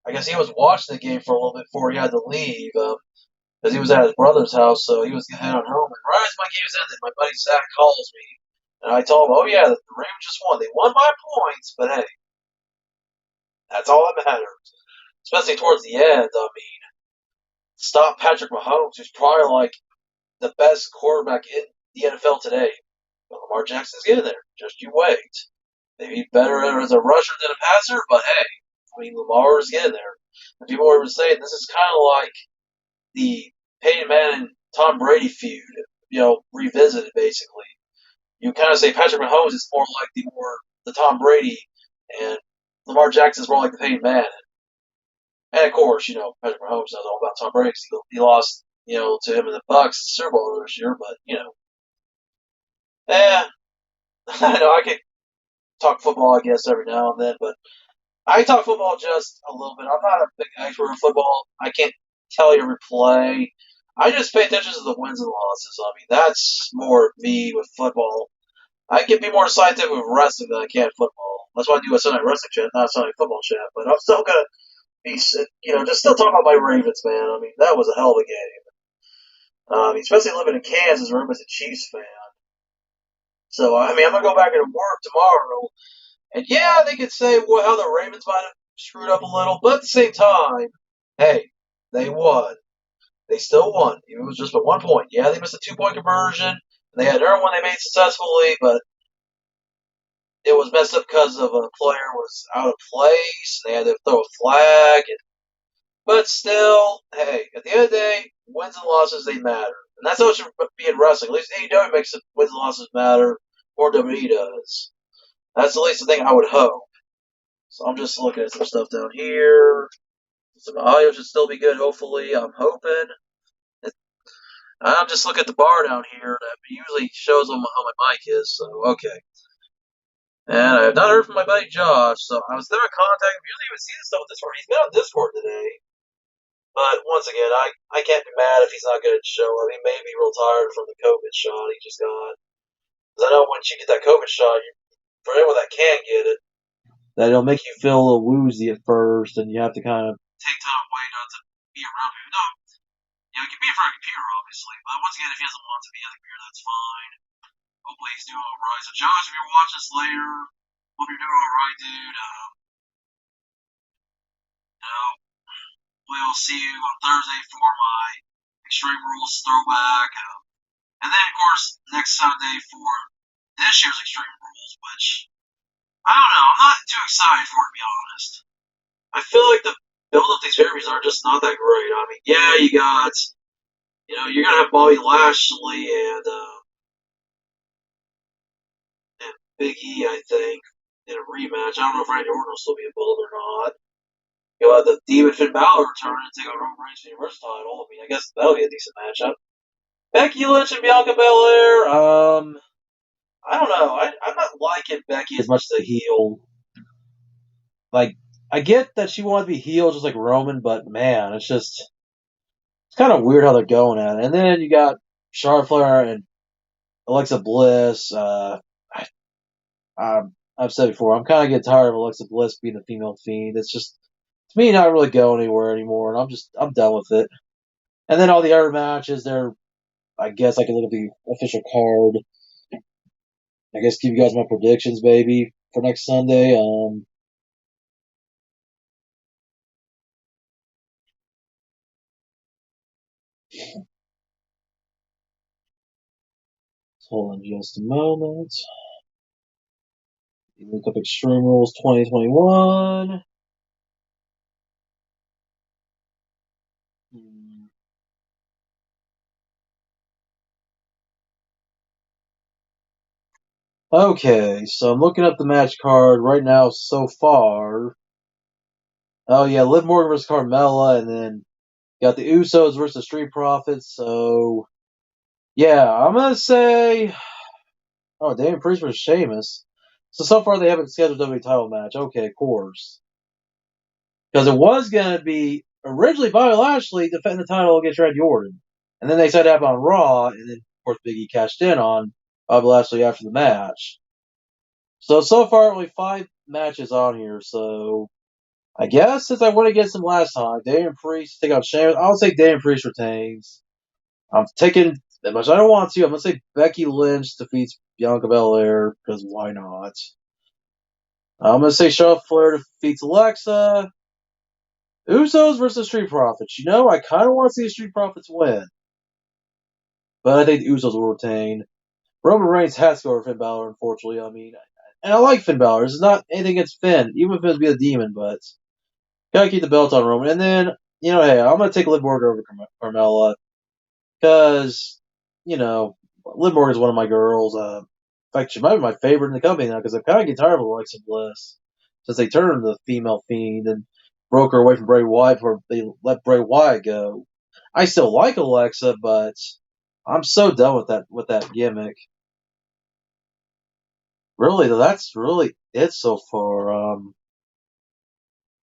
I guess he was watching the game for a little bit before he had to leave because he was at his brother's house, so he was going to head on home. And right as my game was ended, my buddy Zach calls me, and I told him, oh, yeah, the Ravens just won. They won by points, but hey, that's all that matters. Especially towards the end, I mean, stop Patrick Mahomes, who's probably like the best quarterback in the NFL today. But Lamar Jackson's getting there. Just you wait. Maybe better as a rusher than a passer, but hey, I mean, Lamar is getting there. And people were saying this is kind of like the Peyton Manning Tom Brady feud, revisited basically. You kind of say Patrick Mahomes is more like the Tom Brady, and Lamar Jackson is more like the Peyton Manning. And of course, Patrick Mahomes knows all about Tom Brady because he lost, to him in the Bucks Super Bowl this year. But eh, I know I could talk football, I guess, every now and then, but I talk football just a little bit. I'm not a big expert in football. I can't tell you every play. I just pay attention to the wins and losses. I mean, that's more me with football. I can be more scientific with wrestling than I can football. That's why I do a Sunday wrestling chat, not a Sunday football chat. But I'm still gonna be, just still talking about my Ravens, man. I mean, that was a hell of a game. Especially living in Kansas, where everybody's a Chiefs fan. So I mean, I'm gonna go back into work tomorrow, and yeah, they could say well how the Ravens might have screwed up a little, but at the same time, hey, they won. They still won. Even if it was just by 1 point. Yeah, they missed a 2-point conversion. And they had another one they made successfully, but it was messed up because of a player was out of place. And they had to throw a flag. But still, hey, at the end of the day, wins and losses, they matter. And that's how it should be in wrestling. At least AEW makes wins and losses matter, or WWE does. That's at least the thing I would hope. So I'm just looking at some stuff down here. Some audio should still be good, hopefully. I'm hoping. I'm just looking at the bar down here that usually shows them how my mic is, so okay. And I have not heard from my buddy Josh, so I was never contacting him. Usually I would see this stuff on Discord. He's been on Discord today. But once again, I can't be mad if he's not going to show up. He may be real tired from the COVID shot he just got. Because I know once you get that COVID shot, for anyone that can get it, that it'll make you feel a little woozy at first, and you have to kind of take time away not to be around people. No, you can be in front of a computer, obviously, but once again, if he doesn't want to be on the computer, that's fine. Hopefully he's doing alright. So Josh, if you're watching this later, hope you're doing alright, dude. We'll see you on Thursday for my Extreme Rules throwback. And then, of course, next Sunday for this year's Extreme Rules, which, I don't know, I'm not too excited for it, to be honest. I feel like the build up these pay-per-views are just not that great. I mean, yeah, you're going to have Bobby Lashley and Big E, I think, in a rematch. I don't know if Randy Orton will still be involved or not. You'll have the Demon Finn Balor return and take on Roman Reigns for the Universal title. I mean, I guess that'll be a decent matchup. Becky Lynch and Bianca Belair. I don't know. I'm not liking Becky as much as a heel. Like, I get that she wanted to be heel just like Roman, but man, it's kind of weird how they're going at it. And then you got Charlotte Flair and Alexa Bliss. I've said before, I'm kind of getting tired of Alexa Bliss being the female fiend. It's just, to me, not really going anywhere anymore, and I'm done with it. And then all the other matches, I guess I can look at the official card. I guess give you guys my predictions, baby, for next Sunday. Hold on just a moment. You look up Extreme Rules 2021. Okay, so I'm looking up the match card right now so far. Oh yeah, Liv Morgan versus Carmella, and then got the Usos versus Street Profits. So yeah, I'm gonna say, oh, Damian Priest versus Sheamus. So far they haven't scheduled a WWE title match. Okay, of course, because it was gonna be originally Bobby Lashley defending the title against Randy Orton, and then they set it up on Raw, and then of course Big E cashed in on Bobby Lashley after the match. So far only 5 matches on here. So I guess since I went against him last time, Damian Priest take out Sheamus. I'll say Damian Priest retains. I'm taking as much as I don't want to. I'm gonna say Becky Lynch defeats Bianca Belair because why not? I'm gonna say Charlotte Flair defeats Alexa. Usos versus Street Profits. I kind of want to see the Street Profits win, but I think the Usos will retain. Roman Reigns has to go over Finn Balor, unfortunately. I mean, and I like Finn Balor. This is not anything against Finn, even if it would be a demon, but gotta keep the belt on Roman. And then, hey, I'm gonna take Liv Morgan over Carmella because, Liv Morgan is one of my girls. In fact, she might be my favorite in the company now because I'm kind of getting tired of Alexa Bliss since they turned her into the female fiend and broke her away from Bray Wyatt before they let Bray Wyatt go. I still like Alexa, but I'm so done with that gimmick. Really, though, that's really it so far.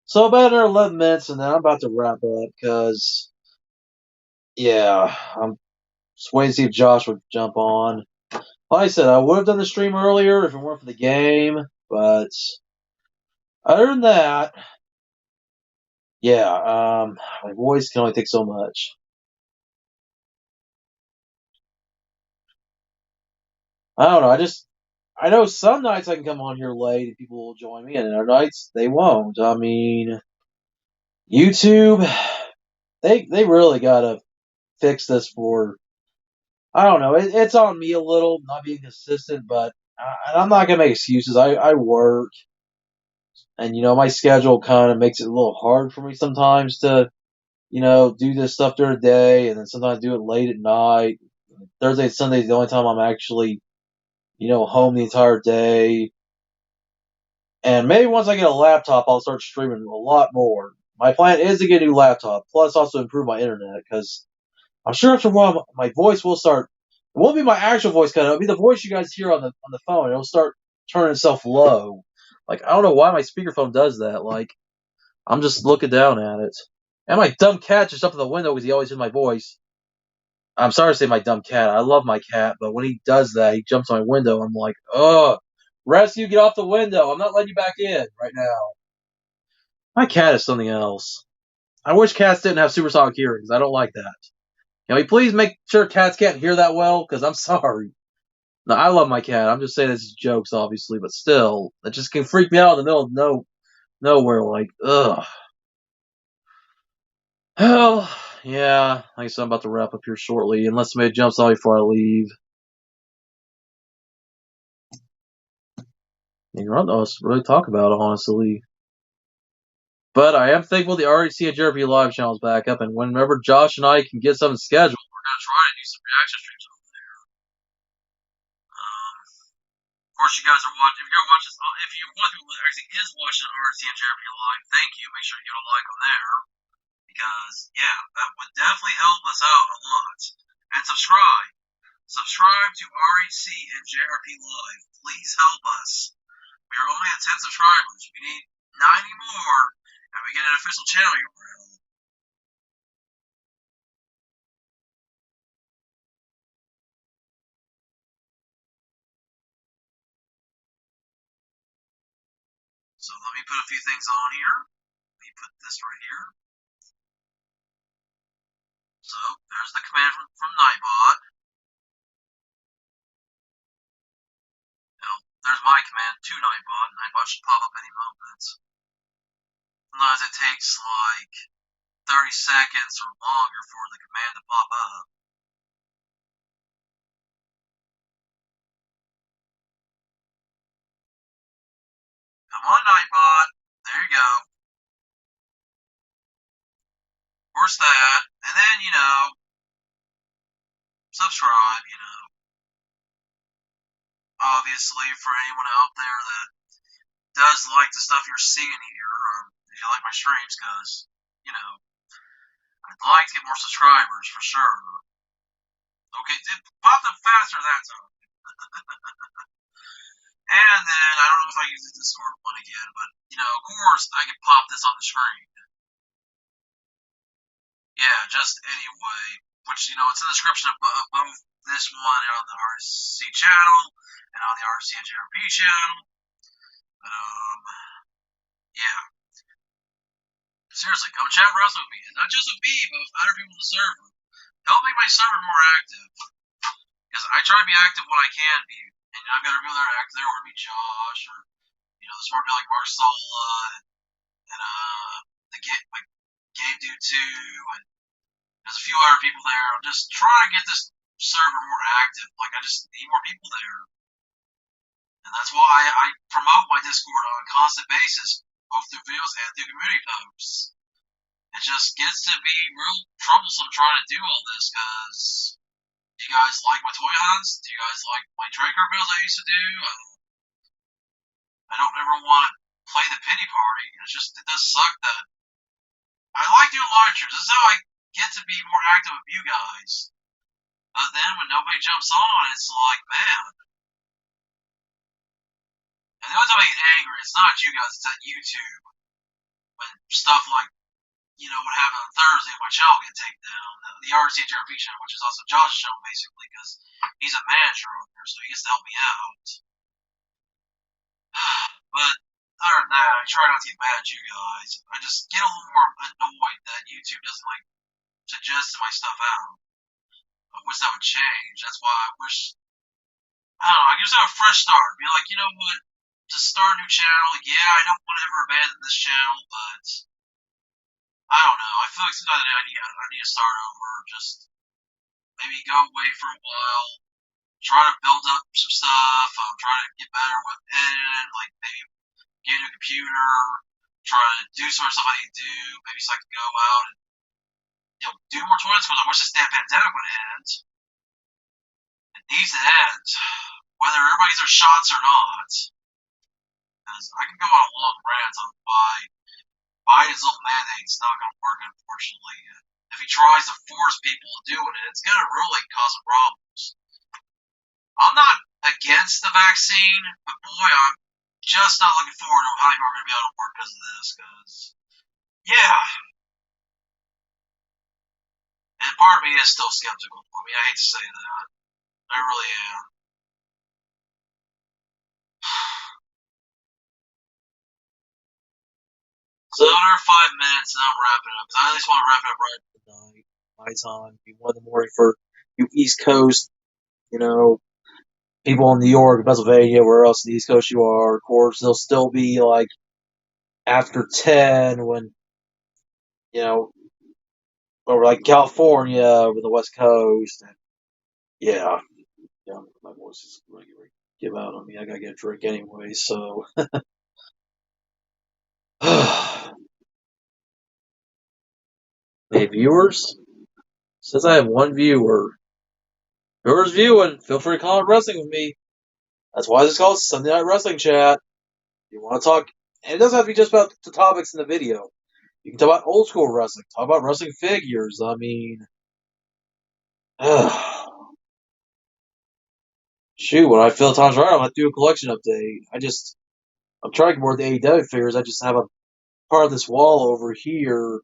So about another 11 minutes, and then I'm about to wrap up because, yeah, I'm just waiting to see if Josh would jump on. Like I said, I would have done the stream earlier if it weren't for the game, but other than that, yeah, my voice can only take so much. I don't know. I know some nights I can come on here late and people will join me, and other nights they won't. I mean, YouTube, they really gotta fix this for. I don't know. It's on me a little not being consistent, but I'm not gonna make excuses. I work, and my schedule kind of makes it a little hard for me sometimes to do this stuff during the day, and then sometimes do it late at night. Thursday and Sunday is the only time I'm actually home the entire day. And maybe once I get a laptop, I'll start streaming a lot more. My plan is to get a new laptop, plus also improve my internet, because I'm sure after a while my voice will start. It won't be my actual voice cut. It'll be the voice you guys hear on the phone. It'll start turning itself low. Like I don't know why my speakerphone does that. Like I'm just looking down at it, and my dumb cat just up in the window because he always hears my voice. I'm sorry to say my dumb cat. I love my cat, but when he does that, he jumps on my window. I'm like, ugh, rescue, get off the window. I'm not letting you back in right now. My cat is something else. I wish cats didn't have supersonic hearings. I don't like that. Can we please make sure cats can't hear that well? Because I'm sorry. No, I love my cat. I'm just saying this is jokes, obviously, but still, it just can freak me out in the middle of nowhere. Like, ugh. Hell, yeah. Like I said, I'm about to wrap up here shortly, unless somebody jumps on me before I leave. You know, let's really talk about it, honestly. But I am thankful the REC and JRP Live channel is back up, and whenever Josh and I can get something scheduled, we're gonna try to do some reaction streams over there. Of course, you guys are watching. If you're watching, if you one who actually is watching REC and JRP Live, thank you. Make sure you give a like on there because yeah, that would definitely help us out a lot. And subscribe. Subscribe to REC and JRP Live. Please help us. We are only at 10 subscribers. We need 90 more, and we get an official channel URL. So let me put a few things on here. Let me put this right here. So there's the command from Nightbot. Now, there's my command to Nightbot. Nightbot should pop up any moment. Sometimes it takes like 30 seconds or longer for the command to pop up. Come on, Nightbot. There you go. Force that. And then, subscribe, Obviously, for anyone out there that does like the stuff you're seeing here, if you like my streams, because, I'd like to get more subscribers for sure. Okay, it popped up faster that time. And then, I don't know if I use the Discord one again, but, of course, I can pop this on the screen. Yeah, just anyway, which, it's in the description of both this one and on the RC channel, and on the RC and JRP channel. But, yeah. Seriously, come chat wrestle with me. And not just with me, but with other people in the server. Help make my server more active. Because I try to be active when I can be. And I've got people that are active there, or be Josh, or, there's more people like Marcella, and, the Game Dude 2, and there's a few other people there. I'm just trying to get this server more active. Like, I just need more people there. And that's why I promote my Discord on a constant basis, both through videos and through community posts. It just gets to be real troublesome trying to do all this, because do you guys like my toy hunts? Do you guys like my tracker builds I used to do? I don't ever want to play the pity party. It does suck that I like doing live streams. This is how I get to be more active with you guys. But then when nobody jumps on, it's like, man. And the only time I get angry, it's not you guys, it's at YouTube. When stuff like, what happened on Thursday, my channel get taken down. The RC JRP channel, which is also Josh's channel, basically, because he's a manager on there, so he gets to help me out. But other than that, I try not to get mad at you guys. I just get a little more annoyed that YouTube doesn't, suggest my stuff out. I wish that would change. That's why I wish, I don't know, I just have a fresh start. Be like, you know what? To start a new channel, yeah, I don't want to ever abandon this channel, but I don't know. I feel like sometimes I need to start over. Just maybe go away for a while, try to build up some stuff. Try to get better with editing, like maybe get a computer, try to do some stuff I need to do. Maybe so I can go out and do more tournaments because I wish this damn pandemic would end. It needs to end, whether everybody gets their shots or not. because I can go on a long rant on why his little mandate's not going to work, unfortunately. If he tries to force people to do it, it's going to really cause some problems. I'm not against the vaccine, but boy, I'm just not looking forward to how people are going to be able to work because of this. Because, yeah, and part of me is still skeptical. I mean, I hate to say that. I really am. So another 5 minutes, and I'm wrapping up. I at least want to wrap it up right Night, my time, be 1 in the morning for you East Coast, people in New York, Pennsylvania, where else in the East Coast you are. Of course, they'll still be like after 10 when, you know, over like California, over the West Coast. And yeah, my voice is going to give out on me. I got to get a drink anyway, so. Hey, viewers, since I have one viewer, whoever's viewing, feel free to comment wrestling with me. That's why it's called Sunday Night Wrestling Chat. You want to talk, and it doesn't have to be just about the topics in the video. You can talk about old school wrestling, talk about wrestling figures. I mean, shoot, when I feel the time's right, I'm going to do a collection update. I'm trying to get more of the AEW figures. I just have a part of this wall over here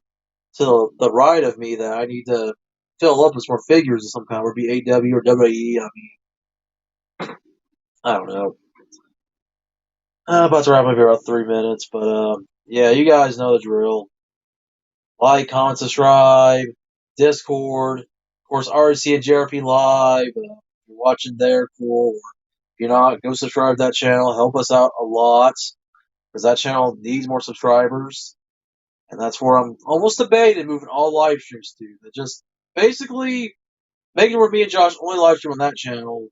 to the right of me that I need to fill up with more figures of some kind, whether it be AEW or WWE. I mean, I don't know. I'm about to wrap up here about 3 minutes, but yeah, you guys know the drill. Like, comment, subscribe, Discord, of course, RC and JRP Live. If you're watching there, cool. If you're not, go subscribe to that channel. Help us out a lot because that channel needs more subscribers. And that's where I'm almost debating moving all live streams to. That just basically making it where me and Josh only live stream on that channel,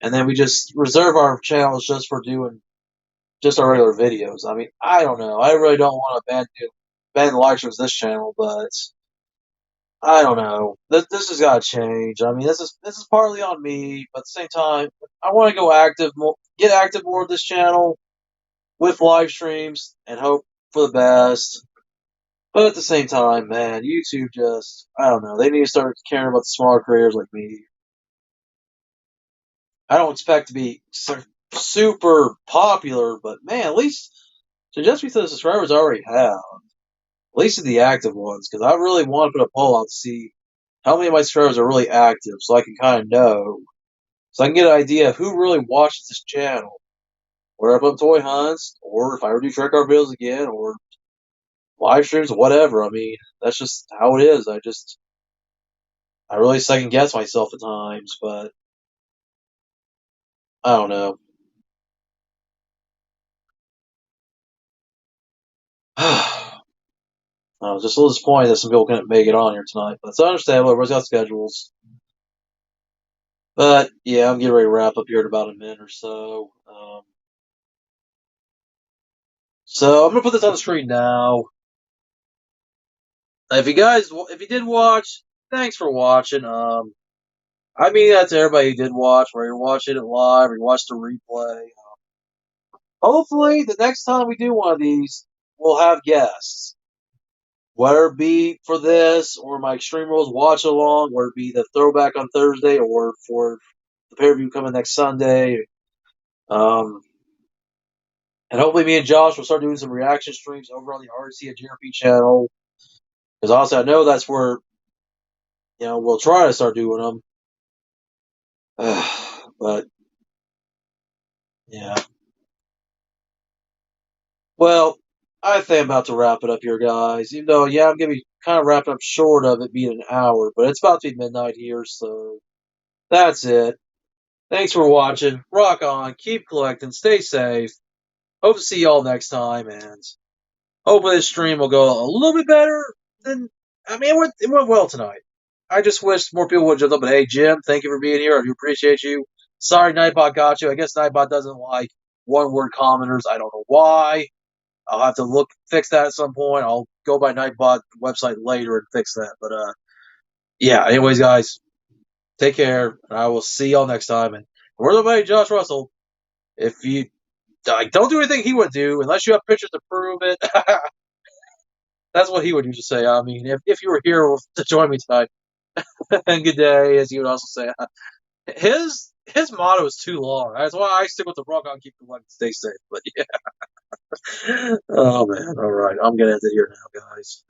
and then we just reserve our channels just for doing just our regular videos. I mean, I don't know. I really don't want to ban live streams this channel, but I don't know. This has got to change. I mean, this is partly on me, but at the same time, I want to go active, get active more with this channel with live streams, and hope for the best. But at the same time, man, YouTube I don't know. They need to start caring about the smaller creators like me. I don't expect to be super popular, but man, at least to just be to the subscribers I already have, at least to the active ones, because I really want to put a poll out to see how many of my subscribers are really active, so I can kind of know, so I can get an idea of who really watches this channel. Whether I put up toy hunts, or if I ever do track car videos again, or live streams, whatever. I mean, that's just how it is. I really second guess myself at times, but I don't know. I was just a little disappointed that some people couldn't make it on here tonight, but it's understandable. Everybody's got schedules. But yeah, I'm getting ready to wrap up here in about a minute or so. So I'm gonna put this on the screen now. If you did watch, thanks for watching. I mean that to everybody who did watch, whether you're watching it live or you watched the replay. Hopefully, the next time we do one of these, we'll have guests. Whether it be for this or my Extreme Rules watch along, whether it be the throwback on Thursday or for the pay per view coming next Sunday. Um, and hopefully, me and Josh will start doing some reaction streams over on the RC and GRP channel. Because also, I know that's where we'll try to start doing them. But yeah. Well, I think I'm about to wrap it up here, guys. Even though, yeah, I'm going to be kind of wrapping up short of it being an hour, but it's about to be midnight here, so that's it. Thanks for watching. Rock on. Keep collecting. Stay safe. Hope to see y'all next time, and hopefully this stream will go a little bit better than. I mean, it went well tonight. I just wish more people would jump up and, hey, Jim, thank you for being here. I do appreciate you. Sorry, Nightbot got you. I guess Nightbot doesn't like one word commenters. I don't know why. I'll have to fix that at some point. I'll go by Nightbot website later and fix that. But yeah. Anyways, guys, take care, and I will see y'all next time. And we're the way, Josh Russell. If you Like, don't do anything he would do unless you have pictures to prove it. That's what he would usually say. I mean, if you were here to join me tonight, and good day, as he would also say. His motto is too long. That's why I stick with the rock on, keep the luck, stay safe. But yeah. Oh man. All right. I'm gonna end it here now, guys.